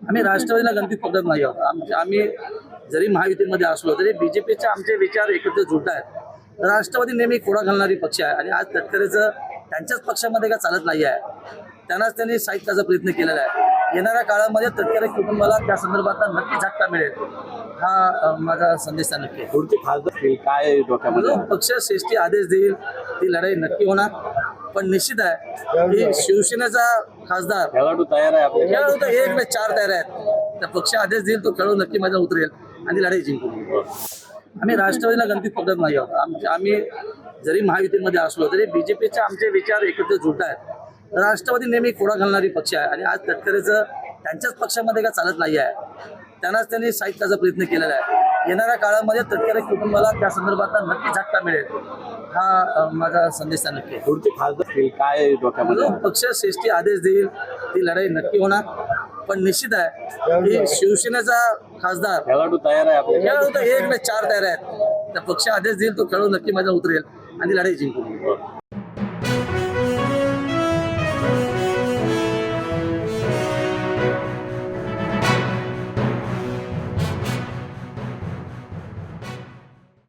आम्ही राष्ट्रवादीला गणतीत पकडत नाही आहोत. आम्ही जरी महायुतीमध्ये असलो तरी बीजेपीचे आमचे विचार एकत्र जुळत आहेत. राष्ट्रवादी नेहमी खोडा घालणारी पक्ष आहे आणि आज तटकरेचं त्यांच्याच पक्षामध्ये का चालत नाही आहे. त्यांनाच त्यांनी साहित्याचा प्रयत्न केलेला आहे. येणाऱ्या काळामध्ये तटकरे कुटुंबाला त्या संदर्भात नक्की झटका मिळेल हा माझा संदेश आहे. नक्की पुढचे खासदार काय डोक्यामध्ये पक्ष श्रेष्ठी आदेश देईल ती लढाई नक्की होणार. पण निश्चित आहे की शिवसेनेचा खासदार खेळाडू तयार आहे आपले खेळाडू तर 1 में 4 तयार आहेत. त्या पक्ष आदेश देईल तो खेळून नक्की माझा उतरेल आणि लढाई जिंकू. आम्ही राष्ट्रवादीला गणतीत पकडत नाही आहोत. आम्ही जरी महायुतीमध्ये असलो तरी बीजेपीचे आमचे विचार एकत्र जुळत आहेत. राष्ट्रवादी नेहमी खोडा घालणारी पक्ष आहे आणि आज तटकरेचं त्यांच्याच पक्षामध्ये का चालत नाही आहे. त्यांनाच त्यांनी साहित्याचा प्रयत्न केलेला आहे. येणाऱ्या काळामध्ये तटकरे कुटुंबाला त्या संदर्भात नक्की झटका मिळेल हा माझा संदेश आहे. नक्की पुढचे खासदार काय डोक्यामध्ये पक्ष श्रेष्ठी आदेश देईल ती लढाई नक्की होणार. पण निश्चित आहे की शिवसेनेचा खासदार खेळाडू तयार आहे आपले खेळाडू तर 1 में 4 तयार आहेत. त्या पक्ष आदेश देईल तो खेळून नक्की माझा उतरेल आणि लढाई जिंकू.